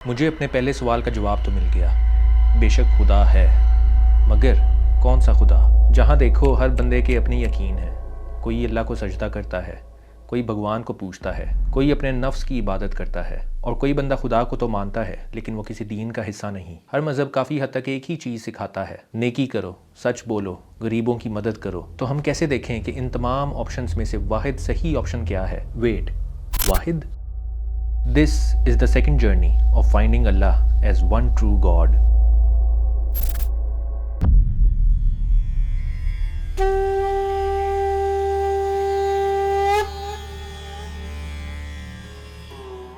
मुझे अपने पहले सवाल का जवाब तो मिल गया। बेशक खुदा है, मगर कौन सा खुदा? जहाँ देखो हर बंदे के अपनी यकीन है। कोई अल्लाह को सजदा करता है, कोई भगवान को पूछता है, कोई अपने नफ्स की इबादत करता है, और कोई बंदा खुदा को तो मानता है लेकिन वो किसी दीन का हिस्सा नहीं। हर मज़हब काफ़ी हद तक एक ही चीज़ सिखाता है, नेकी करो, सच बोलो, गरीबों की मदद करो। तो हम कैसे देखें कि इन तमाम ऑप्शंस में से वाहिद सही ऑप्शन क्या है? Wait, Wahid? This is the second journey of finding Allah as one true God.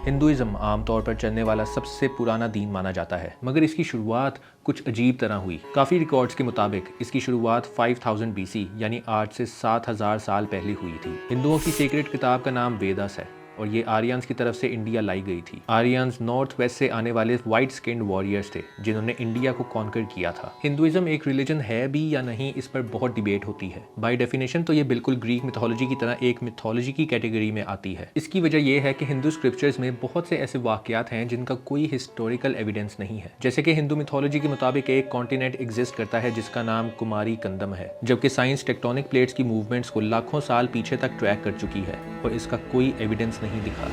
Hinduism आमतौर पर चलने वाला सबसे पुराना दीन माना जाता है, मगर इसकी शुरुआत कुछ अजीब तरह हुई। काफ़ी रिकॉर्ड्स के मुताबिक इसकी शुरुआत 5000 BC यानी आज से 7000 साल पहले हुई थी। हिंदुओं की सीक्रेट किताब का नाम वेदास है और ये आर्यंस की तरफ से इंडिया लाई गई थी। आर्यंस नॉर्थ वेस्ट से आने वाले वाइट स्किन्ड वॉरियर्स थे जिन्होंने इंडिया को कॉन्कर किया था। हिंदुइज्म एक रिलीजन है भी या नहीं, इस पर बहुत डिबेट होती है। बाय डेफिनेशन तो ये बिल्कुल ग्रीक मिथोलॉजी की तरह एक मिथोलॉजी की कैटेगरी में आती है। इसकी वजह यह है कि हिंदू स्क्रिप्चर्स में बहुत से ऐसे वाकयात हैं जिनका कोई हिस्टोरिकल एविडेंस नहीं है। जैसे कि हिंदू मिथोलॉजी के मुताबिक एक कॉन्टिनेंट एग्जिस्ट करता है जिसका नाम कुमारी कंदम है, जबकि साइंस टेक्टोनिक प्लेट्स की मूवमेंट्स को लाखों साल पीछे तक ट्रैक कर चुकी है और इसका कोई एविडेंस नहीं दिखा।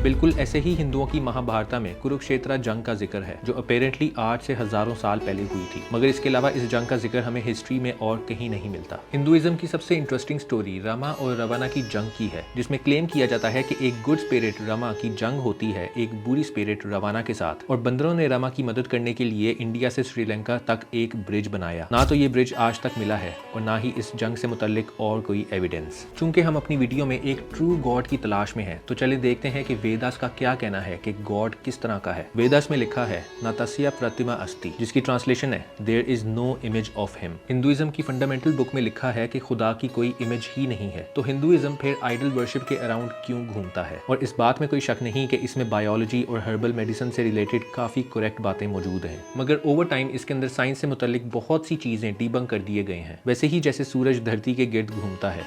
बिल्कुल ऐसे ही हिंदुओं की महाभारत में कुरुक्षेत्र जंग का जिक्र है जो अपेरेंटली आज से हजारों साल पहले हुई थी, मगर इसके अलावा इस जंग का जिक्र हमें हिस्ट्री में और कहीं नहीं मिलता। हिंदुइज्म की सबसे इंटरेस्टिंग स्टोरी रमा और रवाना की जंग की है, जिसमें क्लेम किया जाता है कि एक गुड स्पिरिट रमा की जंग होती है एक बुरी स्पिरिट रवाना के साथ, और बंदरों ने रमा की मदद करने के लिए इंडिया से श्रीलंका तक एक ब्रिज बनाया। ना तो ये ब्रिज आज तक मिला है और ना ही इस जंग से मुतल्लिक और कोई एविडेंस। चूंकि हम अपनी वीडियो में एक ट्रू गॉड की तलाश में हैं, तो चले देखते हैं कि वेदास का क्या कहना है कि गॉड किस तरह का है। वेदास में लिखा है न तस्या प्रतिमा अस्ति, जिसकी ट्रांसलेशन है there is no image of him. Hinduism की फंडामेंटल बुक में लिखा है कि खुदा की कोई इमेज ही नहीं है। तो हिंदुइज्म फिर आइडल वर्शिप के अराउंड क्यों घूमता है? और इस बात में कोई शक नहीं कि इसमें बायोलॉजी और हर्बल मेडिसिन से रिलेटेड काफी करेक्ट बातें मौजूद हैं, मगर ओवर टाइम इसके अंदर साइंस से मुतल्लिक बहुत सी चीजें डिबंक कर दिए गए हैं। वैसे ही जैसे सूरज धरती के गिर्द घूमता है,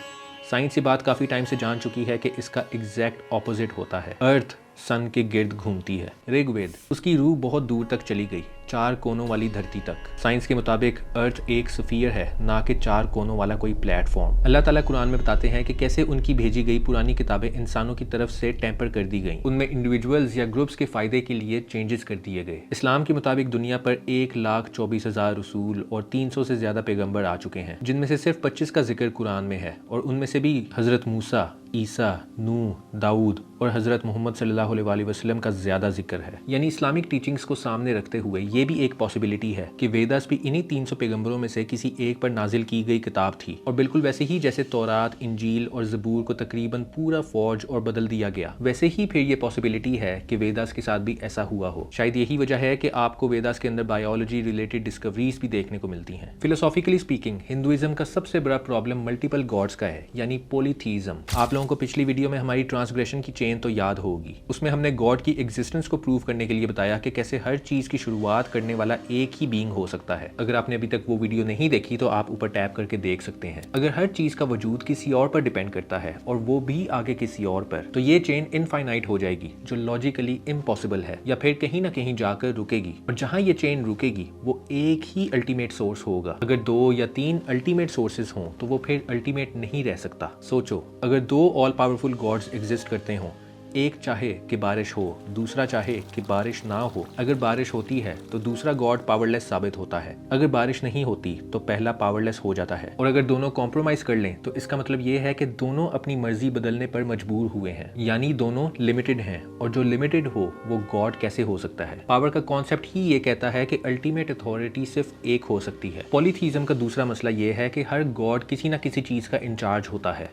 साइंस ये बात काफी टाइम से जान चुकी है कि इसका एग्जैक्ट ऑपोजिट होता है। अर्थ सन के गिर्द घूमती है। ऋग्वेद, उसकी रूह बहुत दूर तक चली गई, 4 कोनों वाली धरती तक। साइंस के मुताबिक अर्थ एक स्फीयर है, ना कि 4 कोनों वाला कोई प्लेटफॉर्म। अल्लाह ताला कुरान में बताते हैं कि कैसे उनकी भेजी गई पुरानी किताबें इंसानों की तरफ से टेम्पर कर दी गई, उनमें इंडिविजुअल्स या ग्रुप्स के फायदे के लिए चेंजेस कर दिए गए। इस्लाम के मुताबिक दुनिया पर 1,24,000 रसूल और 300 से ज्यादा पैगंबर आ चुके हैं, जिनमें से सिर्फ 25 का जिक्र कुरान में है, और उनमें से भी हजरत मूसा, ईसा, नूह, दाऊद और हजरत मोहम्मद सल्लल्लाहु अलैहि वसल्लम का ज्यादा जिक्र है। यानी इस्लामिक टीचिंग्स को सामने रखते हुए ये भी एक पॉसिबिलिटी है कि वेदास भी इन्हीं 300 पैगंबरों में से किसी एक पर नाजिल की गई किताब थी, और बिल्कुल वैसे ही जैसे तौरात, इंजील और ज़बूर को तकरीबन पूरा फौज और बदल दिया गया, वैसे ही फिर ये पॉसिबिलिटी है कि वेदास के साथ भी ऐसा हुआ हो। शायद यही वजह है कि आपको वेदास के अंदर बायोलॉजी रिलेटेड डिस्कवरीज भी देखने को मिलती हैं। फिलोसॉफिकली स्पीकिंग हिंदुइज्म का सबसे बड़ा प्रॉब्लम मल्टीपल गॉड्स का है, यानी पॉलीथीइज्म। आप लोगों को पिछली वीडियो में हमारी ट्रांसग्रेशन की चेन तो याद होगी, उसमें हमने गॉड की एग्जिस्टेंस को प्रूव करने के लिए बताया कि कैसे हर चीज की शुरुआत करने वाला एक ही बीइंग हो सकता है। अगर आपने अभी तक वो वीडियो नहीं देखी तो आप ऊपर टैप करके देख सकते हैं। अगर हर चीज का वजूद किसी और पर डिपेंड करता है और वो भी आगे किसी और पर, तो ये चेन इनफाइनाइट हो जाएगी, जो लॉजिकली इम्पॉसिबल है, या फिर कहीं ना कहीं जाकर रुकेगी। और जहां ये चेन रुकेगी वो एक ही अल्टीमेट सोर्स होगा। अगर 2 या 3 अल्टीमेट सोर्सेज हों तो वो फिर अल्टीमेट नहीं रह सकता। सोचो, अगर 2 ऑल पावरफुल गॉड्स एग्जिस्ट करते हों, एक चाहे कि बारिश हो, दूसरा चाहे कि बारिश ना हो। अगर बारिश होती है तो दूसरा गॉड पावरलेस साबित होता है, अगर बारिश नहीं होती तो पहला पावरलेस हो जाता है। और अगर दोनों कॉम्प्रोमाइज कर लें तो इसका मतलब ये है कि दोनों अपनी मर्जी बदलने पर मजबूर हुए हैं, यानी दोनों लिमिटेड हैं, और जो लिमिटेड हो वो गॉड कैसे हो सकता है? पावर का कॉन्सेप्ट ही ये कहता है कि अल्टीमेट अथॉरिटी सिर्फ एक हो सकती है। पॉलीथीइज्म का दूसरा मसला ये है कि हर गॉड किसी ना किसी चीज का इंचार्ज होता है।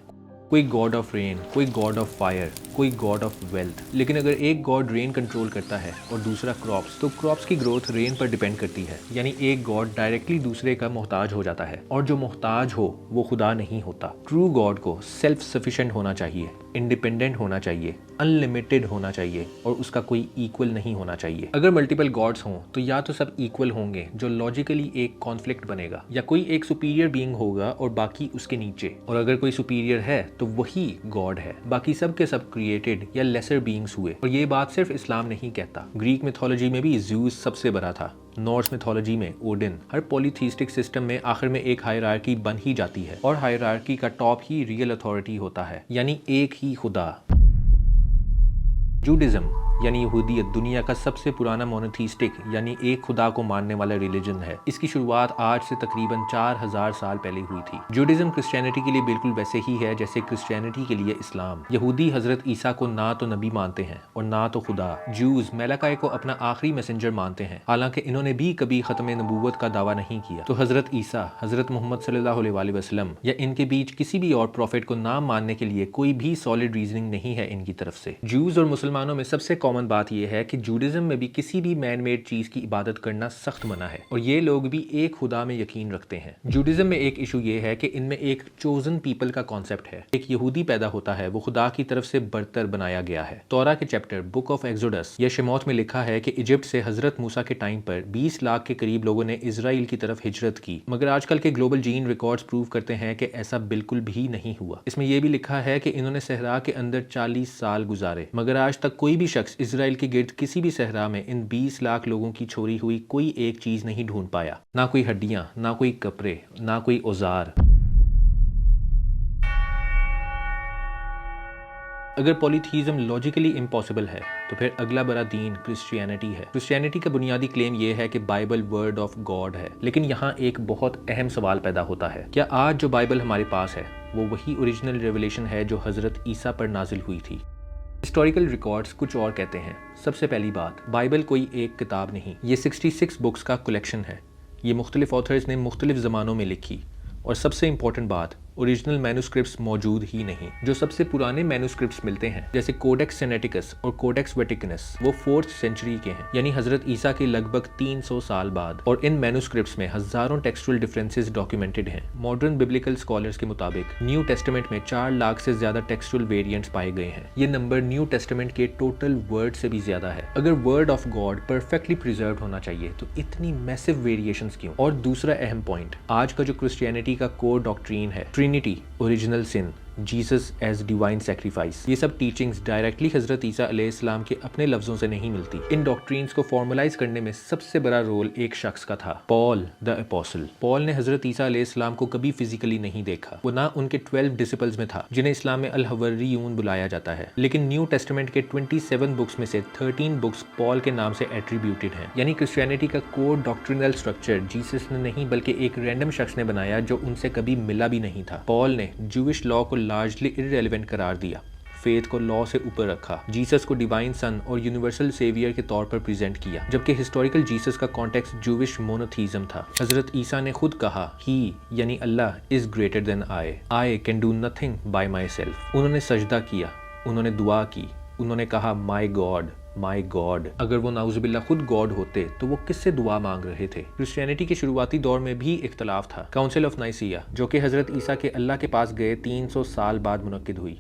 कोई गॉड ऑफ रेन, कोई गॉड ऑफ फायर, कोई गॉड ऑफ वेल्थ। लेकिन अगर एक गॉड रेन कंट्रोल करता है और दूसरा क्रॉप्स, तो क्रॉप्स की ग्रोथ रेन पर डिपेंड करती है। यानी एक गॉड डायरेक्टली दूसरे का मोहताज हो जाता है, और जो मोहताज हो वो खुदा नहीं होता। ट्रू गॉड को सेल्फ सफिशिएंट होना चाहिए, इंडिपेंडेंट होना चाहिए, अनलिमिटेड होना चाहिए और उसका कोई इक्वल नहीं होना चाहिए। अगर मल्टीपल गॉड्स हों तो या तो सब इक्वल होंगे जो लॉजिकली एक कॉन्फ्लिक्ट बनेगा, या कोई एक सुपीरियर बीइंग होगा और बाकी उसके नीचे, और अगर कोई सुपीरियर है तो वही गॉड है, बाकी सब के सब क्रिएटेड या लेसर बीइंग्स हुए। और ये बात सिर्फ इस्लाम नहीं कहता, ग्रीक मिथोलॉजी में भी ज़्यूस सबसे बड़ा था, नॉर्स मिथोलॉजी में ओडिन। हर पॉलीथीस्टिक सिस्टम में आखिर में एक हायरार्की बन ही जाती है और हायरार्की का टॉप ही रियल अथॉरिटी होता है, यानी एक ही खुदा। जूडिज्म यानी यहूदियत दुनिया का सबसे पुराना मोनोथीस्टिक यानी एक खुदा को मानने वाला रिलीजन है। इसकी शुरुआत आज से तकरीबन 4000 साल पहले हुई थी। जूडिज्म क्रिश्चियनिटी के लिए बिल्कुल वैसे ही है जैसे क्रिश्चियनिटी के लिए इस्लाम। यहूदी हजरत ईसा को ना तो नबी मानते हैं और ना तो खुदा। जूज मेलाकाई को अपना आखिरी मैसेंजर मानते हैं, हालांकि इन्होंने भी कभी खत्म नबूवत का दावा नहीं किया। तो हजरत ईसा, हजरत मोहम्मद सल्लल्लाहु अलैहि वसल्लम या इनके बीच किसी भी और प्रॉफिट को ना मानने के लिए कोई भी सॉलिड रीजनिंग नहीं है इनकी तरफ से। जूज और मुसलमानों में सबसे कॉमन बात यह है कि जूडिज्म में भी किसी भी मैन मेड चीज की इबादत करना सख्त मना है और ये लोग भी एक खुदा में यकीन रखते हैं। जूडिज्म में एक इशू ये है कि इनमें एक चोजन पीपल का कॉन्सेप्ट है। एक यहूदी पैदा होता है, वो खुदा की तरफ से बरतर बनाया गया है। तौरा के चैप्टर बुक ऑफ एक्सोडस या शेमोत में लिखा है कि इजिप्ट से हजरत मूसा के टाइम पर 20 लाख के करीब लोगों ने इजराइल की तरफ हिजरत की, मगर आजकल के ग्लोबल जीन रिकॉर्ड्स प्रूव करते हैं कि ऐसा बिल्कुल भी नहीं हुआ। इसमें यह भी लिखा है कि इन्होंने सहरा के अंदर 40 साल गुजारे, मगर आज तक कोई भी शख्स इजराइल के गिर्द किसी भी सहरा में इन 20 लाख लोगों की छोड़ी हुई कोई एक चीज नहीं ढूंढ पाया, ना कोई हड्डियां, ना कोई कपड़े, ना कोई औजार। अगर पॉलीथीज्म लॉजिकली इम्पॉसिबल है तो फिर अगला बड़ा दीन क्रिश्चियनिटी है। क्रिश्चियनिटी का बुनियादी क्लेम यह है कि बाइबल वर्ड ऑफ गॉड है, लेकिन यहाँ एक बहुत अहम सवाल पैदा होता है, क्या आज जो बाइबल हमारे पास है वो वही ओरिजिनल रेवलेशन है जो हजरत ईसा पर नाजिल हुई थी? हिस्टोरिकल रिकॉर्ड्स कुछ और कहते हैं। सबसे पहली बात, बाइबल कोई एक किताब नहीं, ये 66 बुक्स का कलेक्शन है। ये मुख्तलिफ ऑथर्स ने मुख्तलिफ ज़मानों में लिखी, और सबसे इंपॉर्टेंट बात, ओरिजिनल मैन्युस्क्रिप्ट्स मौजूद ही नहीं। जो सबसे पुराने मैन्युस्क्रिप्ट्स मिलते हैं जैसे कोडेक्स सेनेटिकस और कोडेक्स वेटिकनस, वो 4th सेंचुरी के हैं, यानी हजरत ईसा के लगभग 300 साल बाद, और इन मैन्युस्क्रिप्ट्स में हजारों टेक्सचुअल डिफरेंसेस डॉक्यूमेंटेड हैं। मॉडर्न बिब्लिकल स्कॉलर्स के मुताबिक न्यू टेस्टामेंट में 4 लाख से ज्यादा टेक्सचुअल वेरिएंट्स पाए गए हैं। ये नंबर न्यू टेस्टामेंट के टोटल वर्ड से भी ज्यादा है। अगर word of God perfectly preserve होना चाहिए तो इतनी मैसिव वेरिएशंस क्यों? और दूसरा अहम पॉइंट, आज का जो क्रिश्चियनिटी का कोर डॉक्ट्रीन है, ट्रिनिटी, ओरिजिनल सिन, जीसस एज डिवाइन सेक्रीफाइस, ये सब टीचिंग्स डायरेक्टली हजरत ईसा अलैहिस्सलाम के अपने लफ्जों से नहीं मिलती। इन डॉक्ट्रीन्स को फॉर्मलाइज करने में सबसे बड़ा रोल एक शख्स का था, पॉल द अपोस्टल। पॉल ने हजरत ईसा अलैहिस्सलाम को कभी फिजिकली नहीं देखा, वो ना उनके 12 डिसिपल्स में था जिन्हें इस्लाम में अल हवर्रियून बुलाया जाता है, लेकिन न्यू टेस्टामेंट के 27 बुक्स में से 13 बुक्स पॉल के नाम से एट्रीब्यूटेड हैं। यानी क्रिश्चियनिटी का कोर डॉक्ट्रिनल स्ट्रक्चर जीसस ने नहीं बल्कि एक रैंडम शख्स ने बनाया जो उनसे कभी मिला भी नहीं था। पॉल ने जूइश लॉ को लार्जली इररेलेवेंट करार दिया, फेथ को लॉ से ऊपर रखा, जीसस को डिवाइन सन और यूनिवर्सल सेवियर के तौर पर प्रेजेंट किया, जबकि हिस्टोरिकल जीसस का कॉन्टेक्स्ट जूविश मोनोथीज्म था। हजरत ईसा ने खुद कहा, ही यानी Allah is greater than I can do nothing by myself. उन्होंने सजदा किया, उन्होंने दुआ की, उन्होंने कहा माई गॉड। अगर वो नाउजुबिल्लाह खुद गॉड होते तो वो किससे दुआ मांग रहे थे? क्रिश्चियनिटी के शुरुआती दौर में भी इख्तलाफ था। काउंसिल ऑफ नाइसिया, जो कि हजरत ईसा के अल्लाह के पास गए 300 साल बाद मुनक्किद हुई।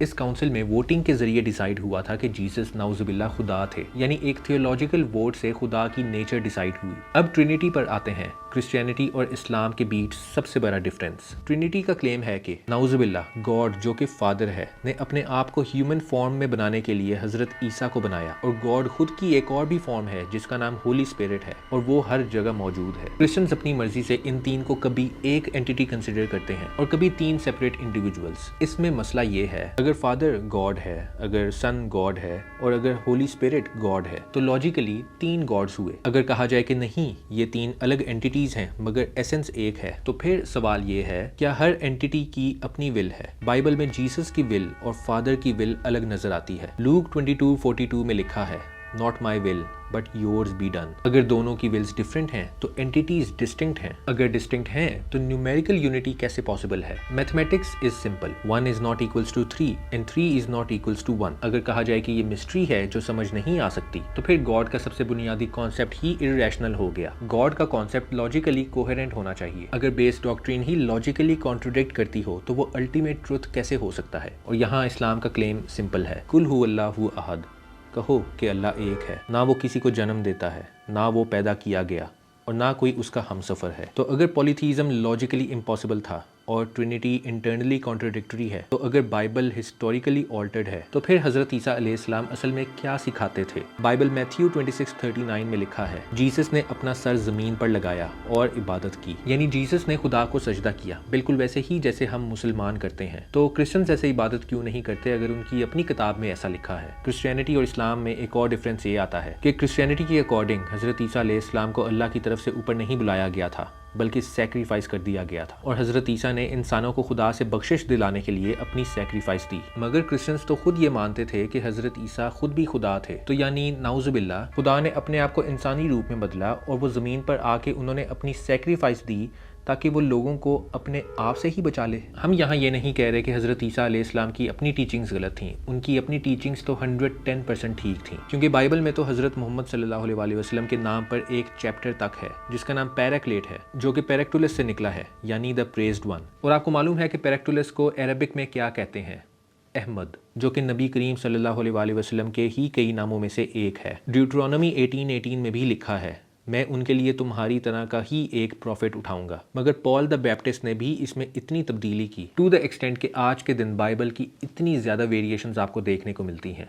इस काउंसिल में वोटिंग के जरिए डिसाइड हुआ था कि जीसस नाउजुबिल्लाह खुदा थे, यानी एक थियोलॉजिकल वोट से खुदा की नेचर डिसाइड हुई। अब ट्रिनिटी पर आते हैं। क्रिश्चियनिटी और इस्लाम के बीच सबसे बड़ा डिफरेंस, ट्रिनिटी का क्लेम है कि नाउजुबिल्लाह गॉड जो कि फादर है ने अपने आप को ह्यूमन फॉर्म में बनाने के लिए हजरत ईसा को बनाया, और गॉड खुद की एक और भी फॉर्म है जिसका नाम होली स्पिरिट है और वो हर जगह मौजूद है। क्रिश्चियंस अपनी मर्जी से इन तीन को कभी एक एंटिटी कंसिडर करते हैं और कभी 3 सेपरेट इंडिविजुअल्स। इसमें मसला ये है, अगर फादर गॉड है, अगर सन गॉड है और अगर होली स्पिरिट गॉड है तो लॉजिकली 3 गॉड्स हुए। अगर कहा जाए कि नहीं, ये 3 अलग एंटिटीज हैं मगर एसेंस एक है, तो फिर सवाल ये है, क्या हर एंटिटी की अपनी विल है? बाइबल में जीसस की विल और फादर की विल अलग नजर आती है। लूक 22:42 में लिखा है, not my will but yours be done. अगर दोनों की wills different हैं तो entities distinct हैं. अगर distinct हैं तो numerical unity कैसे possible है? Mathematics is simple. 1 is not equals to 3 and 3 is not equals to 1. अगर कहा जाए कि ये mystery है जो समझ नहीं आ सकती तो फिर God का सबसे बुनियादी concept ही irrational हो गया. God का concept logically coherent होना चाहिए. अगर base doctrine ही logically contradict करती हो तो वो ultimate truth कैसे हो सकता है? और यहाँ इस्लाम का claim simple है. कुल हु अल्लाहु अहद, कहो कि अल्लाह एक है, ना वो किसी को जन्म देता है, ना वो पैदा किया गया और ना कोई उसका हमसफर है. तो अगर पॉलीथीज़म लॉजिकली इम्पॉसिबल था और ट्रिनिटी इंटरनली कॉन्ट्रडिक्टरी है, तो अगर बाइबल हिस्टोरिकली ऑल्टर्ड है, तो फिर हज़रत ईसा अलैहिस्सलाम असल में क्या सिखाते थे? बाइबल मैथ्यू 26:39 में लिखा है, जीसस ने अपना सर ज़मीन पर लगाया और इबादत की. यानी जीसस ने खुदा को सजदा किया, बिल्कुल वैसे ही जैसे हम मुसलमान करते हैं. तो क्रिश्चियंस ऐसे इबादत क्यों नहीं करते अगर उनकी अपनी किताब में ऐसा लिखा है? क्रिश्चियनिटी और इस्लाम में एक और डिफरेंस ये आता है कि क्रिश्चियनिटी के अकॉर्डिंग हज़रत ईसा अलैहिस्सलाम को अल्लाह की तरफ से ऊपर नहीं बुलाया गया था बल्कि सैक्रिफाइस कर दिया गया था, और हज़रत ईसा ने इंसानों को खुदा से बख्शिश दिलाने के लिए अपनी सैक्रिफाइस दी. मगर क्रिश्चियंस तो खुद ये मानते थे कि हज़रत ईसा खुद भी खुदा थे. तो यानी नाउज़ुबिल्लाह, खुदा ने अपने आप को इंसानी रूप में बदला और वो ज़मीन पर आके उन्होंने अपनी सैक्रिफाइस दी ताकि वो लोगों को अपने आप से ही बचा ले. हम यहाँ ये नहीं कह रहे कि हज़रत ईसा अलैहिस्सलाम की अपनी टीचिंग्स गलत थीं. उनकी अपनी टीचिंग्स तो 110% ठीक थीं, क्योंकि बाइबल में तो हज़रत मोहम्मद सल्लल्लाहु अलैहि वसल्लम के नाम पर एक चैप्टर तक है जिसका नाम पैराक्लेट है, जो कि पैरेक्टुलस से निकला है, यानी द प्रेज्ड वन. और आपको मालूम है कि पैरेक्टुलस को अरबिक में क्या कहते हैं? अहमद, जो कि नबी करीम सल्लल्लाहु अलैहि वसल्लम के ही कई नामों में से एक है. ड्यूटरोनॉमी 18:18 में भी लिखा है, मैं उनके लिए तुम्हारी तरह का ही एक प्रॉफिट उठाऊंगा. मगर पॉल द बैप्टिस्ट ने भी इसमें इतनी तब्दीली की, टू द एक्सटेंट कि आज के दिन बाइबल की इतनी ज़्यादा वेरिएशंस आपको देखने को मिलती हैं.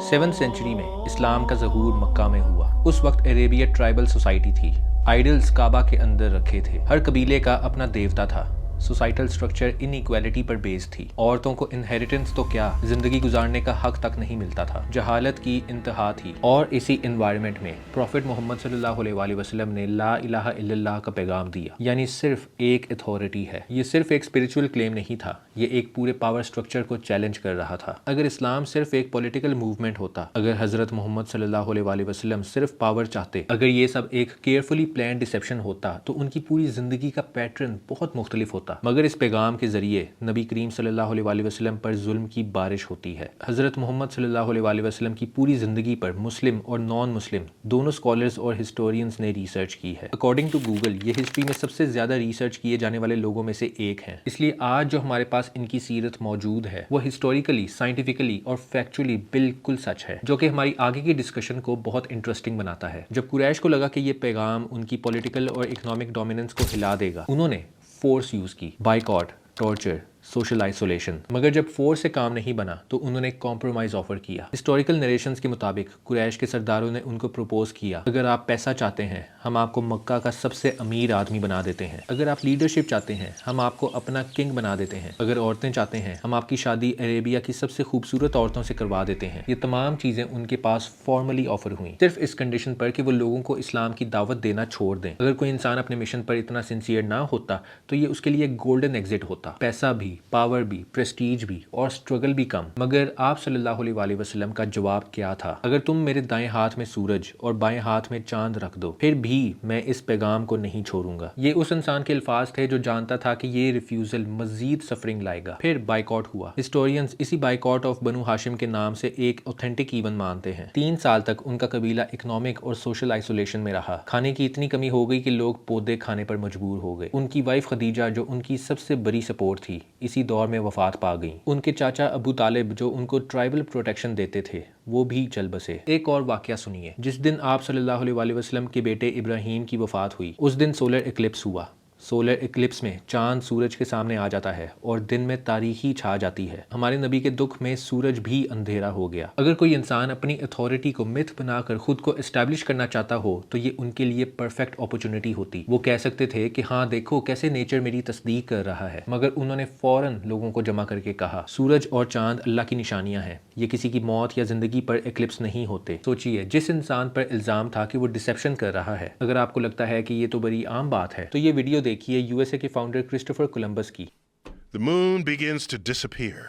7th सेंचुरी में इस्लाम का ज़हूर मक्का में हुआ. उस वक्त अरेबिया ट्राइबल सोसाइटी थी. आइडल्स काबा के अंदर रखे थे. हर कबीले का अपना देवता था. सोसाइटल स्ट्रक्चर इनइक्वालिटी पर बेस्ड थी. औरतों को इनहेरिटेंस तो क्या, जिंदगी गुजारने का हक तक नहीं मिलता था. जहालत की इंतहा थी. और इसी एनवायरनमेंट में प्रॉफिट मोहम्मद सल्लल्लाहु अलैहि वसल्लम ने ला इलाहा इल्लल्लाह का पैगाम दिया, यानी सिर्फ एक अथॉरिटी है. ये सिर्फ एक स्पिरिचुअल क्लेम नहीं था, ये एक पूरे पावर स्ट्रक्चर को चैलेंज कर रहा था. अगर इस्लाम सिर्फ एक पॉलिटिकल मूवमेंट होता, अगर हजरत मोहम्मद सल्लल्लाहु अलैहि वसल्लम सिर्फ पावर चाहते, अगर ये सब एक केयरफुली प्लान डिसेप्शन होता, तो उनकी पूरी जिंदगी का पैटर्न बहुत मुख्तलिफ होता. मगर इस पैगाम के जरिए नबी करीम सल्लल्लाहु अलैहि वसल्लम पर जुल्म की बारिश होती है. हजरत मोहम्मद सल्लल्लाहु अलैहि वसल्लम की पूरी जिंदगी पर मुस्लिम और नॉन मुस्लिम दोनों स्कॉलर्स और हिस्टोरियंस ने रिसर्च की है. अकॉर्डिंग टू गूगल ये हिस्ट्री में सबसे ज्यादा रिसर्च किए जाने वाले लोगों में से एक हैं. इसलिए आज जो हमारे पास इनकी सीरत मौजूद है वो हिस्टोरिकली, साइंटिफिकली और फैक्चुअली बिल्कुल सच है, जो कि हमारी आगे की डिस्कशन को बहुत इंटरेस्टिंग बनाता है. जब कुरैश को लगा कि ये पैगाम उनकी पॉलिटिकल और इकोनॉमिक डोमिनेंस को हिला देगा, उन्होंने फोर्स यूज की, बाइकॉट, टॉर्चर, सोशल आइसोलेशन. मगर जब फोर्स से काम नहीं बना तो उन्होंने कॉम्प्रोमाइज ऑफर किया. हिस्टोरिकल नरेशंस के मुताबिक कुरैश के सरदारों ने उनको प्रपोज किया, अगर आप पैसा चाहते हैं हम आपको मक्का का सबसे अमीर आदमी बना देते हैं. अगर आप लीडरशिप चाहते हैं हम आपको अपना किंग बना देते हैं. अगर औरतें चाहते हैं हम आपकी शादी अरेबिया की सबसे खूबसूरत औरतों से करवा देते हैं. ये तमाम चीजें उनके पास फॉर्मली ऑफर हुई, सिर्फ इस कंडीशन पर कि वो लोगों को इस्लाम की दावत देना छोड़ दें. अगर कोई इंसान अपने मिशन पर इतना सिंसियर ना होता तो ये उसके लिए गोल्डन एग्जिट होता. पैसा भी, पावर भी, प्रेस्टीज भी और स्ट्रगल भी कम. मगर आप सल्लल्लाहु अलैहि वसल्लम का जवाब क्या था? अगर तुम मेरे दाएं हाथ में सूरज और बाएं हाथ में चांद रख दो फिर भी मैं इस पैगाम को नहीं छोड़ूंगा. ये उस इंसान के अल्फाज थे जो जानता था कि ये रिफ्यूजल मजीद सफरिंग लाएगा. फिर बाइकआउट हुआ. हिस्टोरियंस इसी बाइकआउट ऑफ बनु हाशिम के नाम से एक ऑथेंटिक इवेंट मानते हैं. 3 साल तक उनका कबीला इकोनॉमिक और सोशल आइसोलेशन में रहा. खाने की इतनी कमी हो गई कि लोग पौधे खाने पर मजबूर हो गए. उनकी वाइफ खदीजा जो उनकी सबसे बड़ी सपोर्ट थी, इसी दौर में वफात पा गई. उनके चाचा अबू तालिब जो उनको ट्राइबल प्रोटेक्शन देते थे वो भी चल बसे. एक और वाकया सुनिए. जिस दिन आप सल्लल्लाहु अलैहि वसल्लम के बेटे इब्राहीम की वफात हुई उस दिन सोलर इक्लिप्स हुआ. सोलर इक्लिप्स में चांद सूरज के सामने आ जाता है और दिन में तारीखी छा जाती है. हमारे नबी के दुख में सूरज भी अंधेरा हो गया. अगर कोई इंसान अपनी अथॉरिटी को मिथ बनाकर खुद को एस्टैब्लिश करना चाहता हो तो ये उनके लिए परफेक्ट अपॉर्चुनिटी होती. वो कह सकते थे कि हाँ देखो कैसे नेचर मेरी तस्दीक कर रहा है. मगर उन्होंने फौरन लोगों को जमा करके कहा सूरज और चांद अल्लाह की निशानियां हैं, ये किसी की मौत या जिंदगी पर एक्लिप्स नहीं होते. सोचिए जिस इंसान पर इल्जाम था कि वो डिसेप्शन कर रहा है, अगर आपको लगता है कि ये तो बड़ी आम बात है तो ये वीडियो देखिए यूएसए के फाउंडर क्रिस्टोफर कोलंबस की. the moon begins to disappear.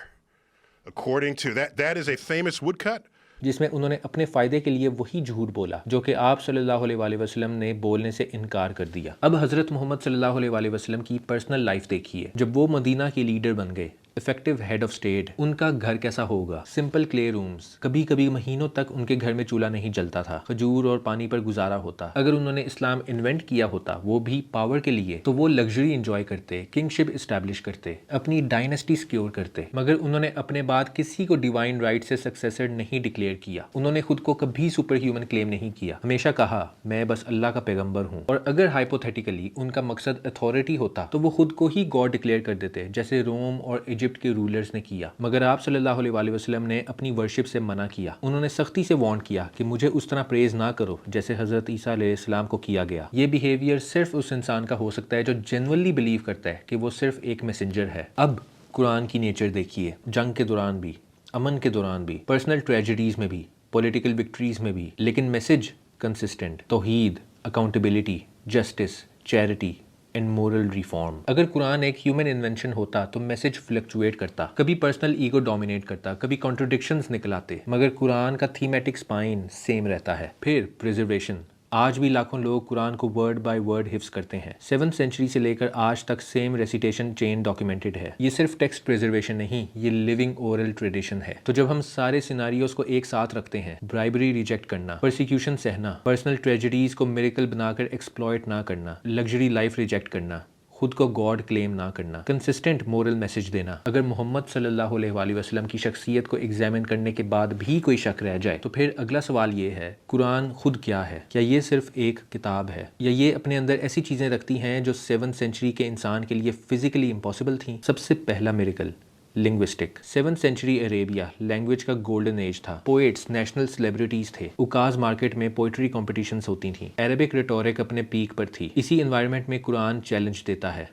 According to that is a famous woodcut. جس میں انہوں نے اپنے فائدے کے لیے وہی جھوٹ بولا جو کہ آپ صلی اللہ علیہ وآلہ وسلم نے بولنے سے انکار کر دیا۔ اب حضرت محمد صلی اللہ علیہ وآلہ وسلم کی پرسنل لائف دیکھیے۔ جب وہ مدینہ کے لیڈر بن گئے، افیکٹو ہیڈ آف سٹیٹ، ان کا گھر کیسا ہوگا؟ سمپل کلے رومز، کبھی کبھی مہینوں تک ان کے گھر میں چولہا نہیں جلتا تھا، کھجور اور پانی پر گزارا ہوتا۔ اگر انہوں نے اسلام انوینٹ کیا ہوتا، وہ بھی پاور کے لیے، تو وہ لگژری انجوائے کرتے، کنگ شپ اسٹیبلش کرتے، اپنی ڈائنسٹی سیکیور کرتے۔ مگر انہوں نے اپنے بعد کسی کو ڈیوائن رائٹ سے سکسیسر نہیں ڈکلیئر کیا۔ انہوں نے خود کو کبھی سپر ہیومن کلیم نہیں کیا، ہمیشہ کہا میں بس اللہ کا پیغمبر ہوں۔ اور اگر ہائپوتھیٹیکلی ان کا مقصد اتھارٹی ہوتا تو وہ خود کو ہی گاڈ ڈکلیئر کر دیتے، جیسے روم اور ایجپٹ کے رولرز نے کیا۔ مگر آپ صلی اللہ علیہ وآلہ وسلم نے اپنی ورشپ سے منع کیا۔ انہوں نے سختی سے وارن کیا کہ مجھے اس طرح پریز نہ کرو جیسے حضرت عیسیٰ علیہ السلام کو کیا گیا۔ یہ بیہیویئر صرف اس انسان کا ہو سکتا ہے جو جینوئنلی بلیو کرتا ہے کہ وہ صرف ایک میسنجر ہے۔ اب قرآن کی نیچر دیکھیے، جنگ کے دوران بھی، امن کے دوران بھی، پرسنل ٹریجڈیز میں بھی، پولیٹیکل وکٹریز میں بھی، لیکن میسج کنسسٹنٹ، توحید، accountability, justice, charity and moral reform. اگر قرآن ایک ہیومن انوینشن ہوتا تو میسج فلکچویٹ کرتا، کبھی پرسنل ایگو ڈومینیٹ کرتا، کبھی کانٹرڈکشنز نکل آتے، مگر قرآن کا تھیمیٹک سپائن سیم رہتا ہے۔ پھر پریزرویشن، آج بھی لاکھوں لوگ قرآن کو ورڈ بائی ورڈ حفظ کرتے ہیں۔ 7th سینچری سے لے کر آج تک سیم ریسیٹیشن چین ڈاکیومنٹڈ ہے۔ یہ صرف ٹیکسٹ پریزرویشن نہیں، یہ لیونگ اورل ٹریڈیشن ہے۔ تو جب ہم سارے سیناریوز کو ایک ساتھ رکھتے ہیں، برائبری ریجیکٹ کرنا، پرسیکیوشن سہنا، پرسنل ٹریجڈیز کو میریکل بنا کر ایکسپلوئٹ نہ کرنا، لگژری لائف ریجیکٹ کرنا، خود کو گاڈ کلیم نہ کرنا، کنسسٹنٹ مورل میسج دینا، اگر محمد صلی اللہ علیہ وآلہ وسلم کی شخصیت کو ایگزامن کرنے کے بعد بھی کوئی شک رہ جائے تو پھر اگلا سوال یہ ہے، قرآن خود کیا ہے؟ کیا یہ صرف ایک کتاب ہے، یا یہ اپنے اندر ایسی چیزیں رکھتی ہیں جو 7th سینچری کے انسان کے لیے فزیکلی امپاسبل تھیں؟ سب سے پہلا miracle linguistic. 7th century Arabia language کا گولڈن ایج تھا۔ پوئٹس نیشنل سیلیبریٹیز تھے، اکاز مارکیٹ میں پوئٹری کمپٹیشنز ہوتی تھیں، عربک ریٹورک اپنے پیک پر تھی۔ اسی انوائرمنٹ میں قرآن چیلنج دیتا ہے،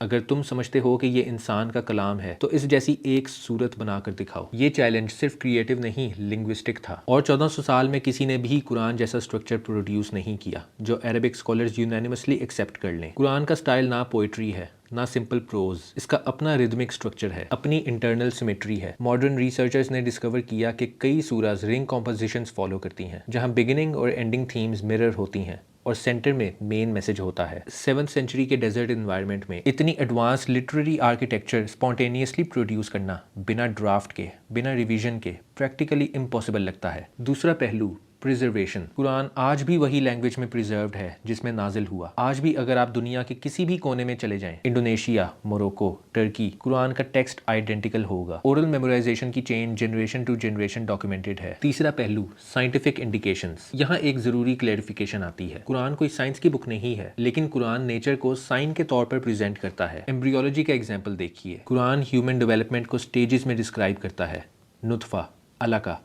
اگر تم سمجھتے ہو کہ یہ انسان کا کلام ہے تو اس جیسی ایک صورت بنا کر دکھاؤ۔ یہ چیلنج صرف کریٹو نہیں، لنگوسٹک تھا، اور 1400 سال میں کسی نے بھی قرآن جیسا سٹرکچر پروڈیوس نہیں کیا جو عربک اسکالرز یونینیمسلی ایکسیپٹ کر لیں۔ قرآن کا سٹائل نہ پوئٹری ہے، نہ سمپل پروز، اس کا اپنا ریدمک سٹرکچر ہے، اپنی انٹرنل سیمیٹری ہے۔ ماڈرن ریسرچرز نے ڈسکور کیا کہ کئی سورز رنگ کمپوزیشنز فالو کرتی ہیں جہاں بگننگ اور اینڈنگ تھیمز مرر ہوتی ہیں اور سینٹر میں مین میسج ہوتا ہے۔ 7th سینچری کے ڈیزرٹ انوائرمنٹ میں اتنی ایڈوانس لٹریری آرکیٹیکچر سپونٹینیسلی پروڈیوس کرنا بنا ڈرافٹ کے، بنا ریویژن کے، پریکٹیکلی امپاسبل لگتا ہے۔ دوسرا پہلو پریزرویشن، قرآن آج بھی وہی لینگویج میں پریزروڈ ہے جس میں نازل ہوا۔ آج بھی اگر آپ دنیا کے کسی بھی کونے میں چلے جائیں، انڈونیشیا، موروکو، ٹرکی، قرآن کا ٹیکسٹ آئیڈینٹیکل ہوگا۔ اورل میمورائزیشن کی چین جنریشن ٹو جنریشن ڈاکیومنٹڈ ہے۔ تیسرا پہلو سائنٹیفک انڈیکیشنز، یہاں ایک ضروری کلیریفیکیشن آتی ہے۔ قرآن کوئی سائنس کی بک نہیں ہے، لیکن قرآن نیچر کو سائن کے طور پر پریزنٹ کرتا ہے۔ ایمبریولوجی کا ایگزامپل دیکھیے، قرآن ہیومن ڈیولپمنٹ کو سٹیجز میں ڈسکرائب کرتا ہے، نطفہ، علقہ،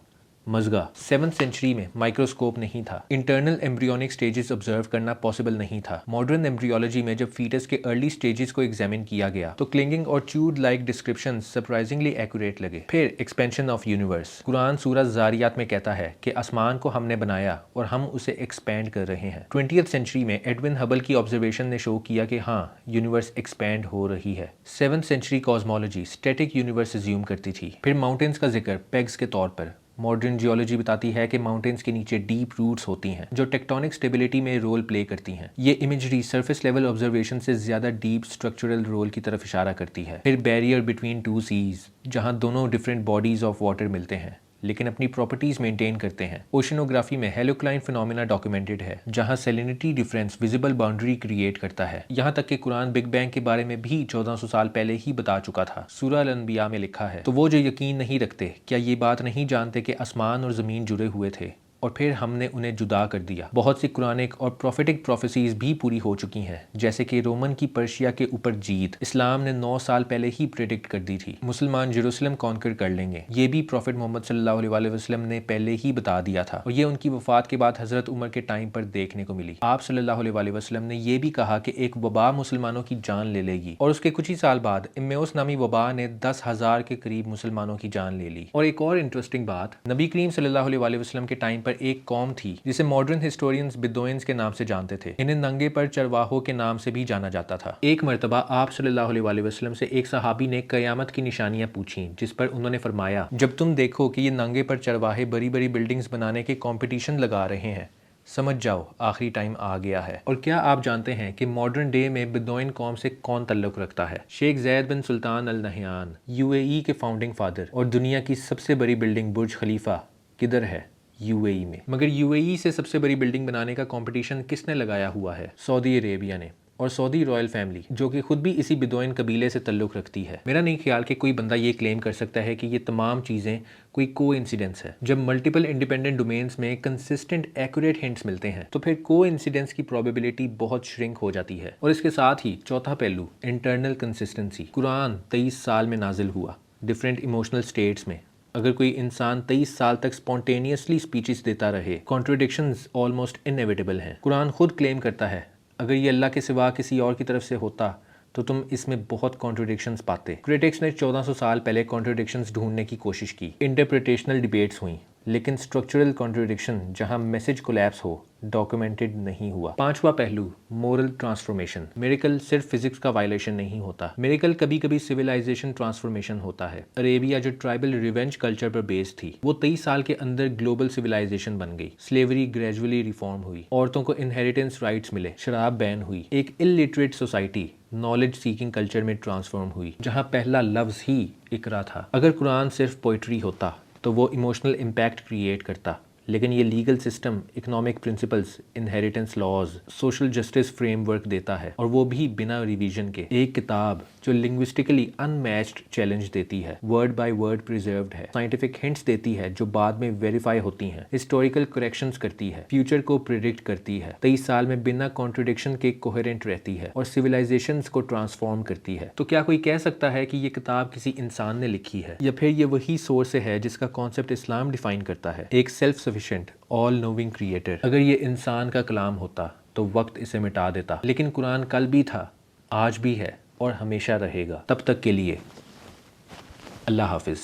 مزغہ۔ 7th سینچری میں مائکروسکوپ نہیں تھا، انٹرنل ایمبریونک سٹیجز آبزرو کرنا پاسبل نہیں تھا۔ ماڈرن ایمبریولوجی میں جب فیٹس کے ارلی سٹیجز کو ایگزامن کیا گیا تو کلنگنگ اور chewed like description surprisingly accurate لگے۔ پھر ایکسپینشن آف یونیورس، قرآن سورہ زاریات میں کہتا ہے کہ آسمان کو ہم نے بنایا اور ہم اسے ایکسپینڈ کر رہے ہیں۔ 20th سینچری میں ایڈون ہبل کی آبزرویشن نے شو کیا کہ ہاں، یونیورس ایکسپینڈ ہو رہی ہے۔ 7th century cosmology static universe assume کرتی تھی۔ پھر ماؤنٹینز کا ذکر پیگز کے طور پر، ماڈرن جیولوجی بتاتی ہے کہ ماؤنٹینز کے نیچے ڈیپ روٹس ہوتی ہیں جو ٹیکٹونک سٹیبلٹی میں رول پلے کرتی ہیں۔ یہ امیجری سرفیس لیول آبزرویشن سے زیادہ ڈیپ سٹرکچرل رول کی طرف اشارہ کرتی ہے۔ پھر بیریئر بٹوین ٹو سیز، جہاں دونوں ڈفرینٹ باڈیز آف واٹر ملتے ہیں لیکن اپنی پراپرٹیز مینٹین کرتے ہیں۔ اوشنوگرافی میں ہیلوکلائن فینومینا ڈاکیومنٹڈ ہے جہاں سیلینٹی ڈفرینس ویزیبل باؤنڈری کریٹ کرتا ہے۔ یہاں تک کہ قرآن بگ بینگ کے بارے میں بھی 1400 سال پہلے ہی بتا چکا تھا، سورہ الانبیاء میں لکھا ہے۔ تو وہ جو یقین نہیں رکھتے، کیا یہ بات نہیں جانتے کہ آسمان اور زمین جڑے ہوئے تھے اور پھر ہم نے انہیں جدا کر دیا؟ بہت سی قرآنک اور پروفیٹک پروفیسیز بھی پوری ہو چکی ہیں، جیسے کہ رومن کی پرشیا کے اوپر جیت اسلام نے 9 سال پہلے ہی پریڈکٹ کر دی تھی۔ مسلمان جیروسلم کانکر کر لیں گے، یہ بھی پروفٹ محمد صلی اللہ علیہ وآلہ وسلم نے پہلے ہی بتا دیا تھا، اور یہ ان کی وفات کے بعد حضرت عمر کے ٹائم پر دیکھنے کو ملی۔ آپ صلی اللہ علیہ وآلہ وسلم نے یہ بھی کہا کہ ایک وبا مسلمانوں کی جان لے لے گی، اور اس کے کچھ ہی سال بعد امیوس نامی وبا نے 10,000 کے قریب مسلمانوں کی جان لے لی۔ اور ایک اور انٹرسٹنگ بات، نبی کریم صلی اللہ علیہ وآلہ وسلم کے ٹائم پر پر ایک قوم تھی جسے ماڈرن ہسٹورینز بدوئنز کے نام سے جانتے تھے. انہیں ننگے پر چرواہوں کے نام سے بھی جانا جاتا تھا. ایک مرتبہ آپ صلی اللہ علیہ وسلم سے ایک صحابی نے قیامت کی نشانیاں پوچھیں، جس پر انہوں نے فرمایا جب تم دیکھو کہ یہ ننگے پر چرواہے بڑی بڑی بلڈنگز بنانے کے کمپٹیشن لگا رہے ہیں، سمجھ جاؤ آخری ٹائم آ گیا ہے. اور کیا آپ جانتے ہیں کہ ماڈرن ڈے میں بدوئن قوم سے کون تعلق رکھتا ہے؟ شیخ زید بن سلطان ال نہیان، UAE کے فاؤنڈنگ فادر. اور دنیا کی سب سے بڑی بلڈنگ برج خلیفہ کدھر ہے؟ UAE میں. مگر UAE سے سب سے بڑی بلڈنگ بنانے کا کمپٹیشن کس نے لگایا ہوا ہے؟ سعودی عربیہ نے. اور سعودی رائل فیملی جو کہ خود بھی اسی بدوئن قبیلے سے تعلق رکھتی ہے. میرا نہیں خیال کہ کوئی بندہ یہ کلیم کر سکتا ہے کہ یہ تمام چیزیں کوئی کو انسیڈنس ہے. جب ملٹیپل انڈیپینڈنٹ ڈومینز میں کنسسٹنٹ ایکوریٹ ہنٹس ملتے ہیں تو پھر کو انسیڈنس کی پروبیبلٹی بہت شرنک ہو جاتی ہے. اور اس کے ساتھ ہی چوتھا پہلو انٹرنل کنسسٹنسی. قرآن 23 سال میں نازل ہوا ڈفرینٹ ایموشنل سٹیٹس میں. اگر کوئی انسان 23 سال تک سپونٹینیسلی سپیچز دیتا رہے، کانٹرڈکشنز آلموسٹ انیویٹیبل ہیں. قرآن خود کلیم کرتا ہے اگر یہ اللہ کے سوا کسی اور کی طرف سے ہوتا تو تم اس میں بہت کانٹرڈکشنز پاتے. کرٹکس نے 1400 سال پہلے کانٹرڈکشنز ڈھونڈنے کی کوشش کی. انٹرپریٹیشنل ڈیبیٹس ہوئیں، لیکن اسٹرکچرل کانٹرڈکشن جہاں میسج کولیپس ہو ڈاکومنٹڈ نہیں ہوا. پانچواں پہلو مورل ٹرانسفارمیشن. میریکل صرف فزکس کا وائلیشن نہیں ہوتا، میریکل کبھی کبھی سویلائزیشن ٹرانسفارمیشن ہوتا ہے. عربیہ جو ٹرائبل ریونج کلچر پر بیس تھی وہ 23 سال کے اندر گلوبل سویلائزیشن بن گئی. سلیوری گریجولی ریفارم ہوئی، عورتوں کو انہیریٹنس رائٹس ملے، شراب بین ہوئی. ایک illiterate society knowledge seeking culture میں ٹرانسفارم ہوئی جہاں پہلا لفظ ہی اقرا تھا. اگر قرآن صرف پوئٹری ہوتا تو وہ ایموشنل امپیکٹ کریٹ کرتا، لیکن یہ legal system, economic principles, inheritance laws, social justice frame work دیتا ہے، اور وہ بھی بنا ریویژن کے. ایک کتاب جو لنگوسٹکلی ان میچڈ چیلنج دیتی ہے، ورڈ بائی ورڈ پریزروڈ ہے، سائنٹیفک ہنٹس دیتی ہے جو بعد میں ویریفائی ہوتی ہیں، ہسٹوریکل کریکشنز کرتی ہے، فیوچر کو پریڈکٹ کرتی ہے، 23 سال میں بنا کانٹرڈکشن کے کوہرنٹ رہتی ہے اور سویلائزیشنز کو ٹرانسفارم کرتی ہے. تو کیا کوئی کہہ سکتا ہے کہ یہ کتاب کسی انسان نے لکھی ہے، یا پھر یہ وہی سورس ہے جس کا کانسیپٹ اسلام ڈیفائن کرتا ہے، ایک self sufficient all knowing creator? اگر یہ انسان کا کلام ہوتا تو وقت اسے مٹا دیتا، لیکن قرآن کل بھی تھا، آج بھی ہے اور ہمیشہ رہے گا. تب تک کے لیے اللہ حافظ.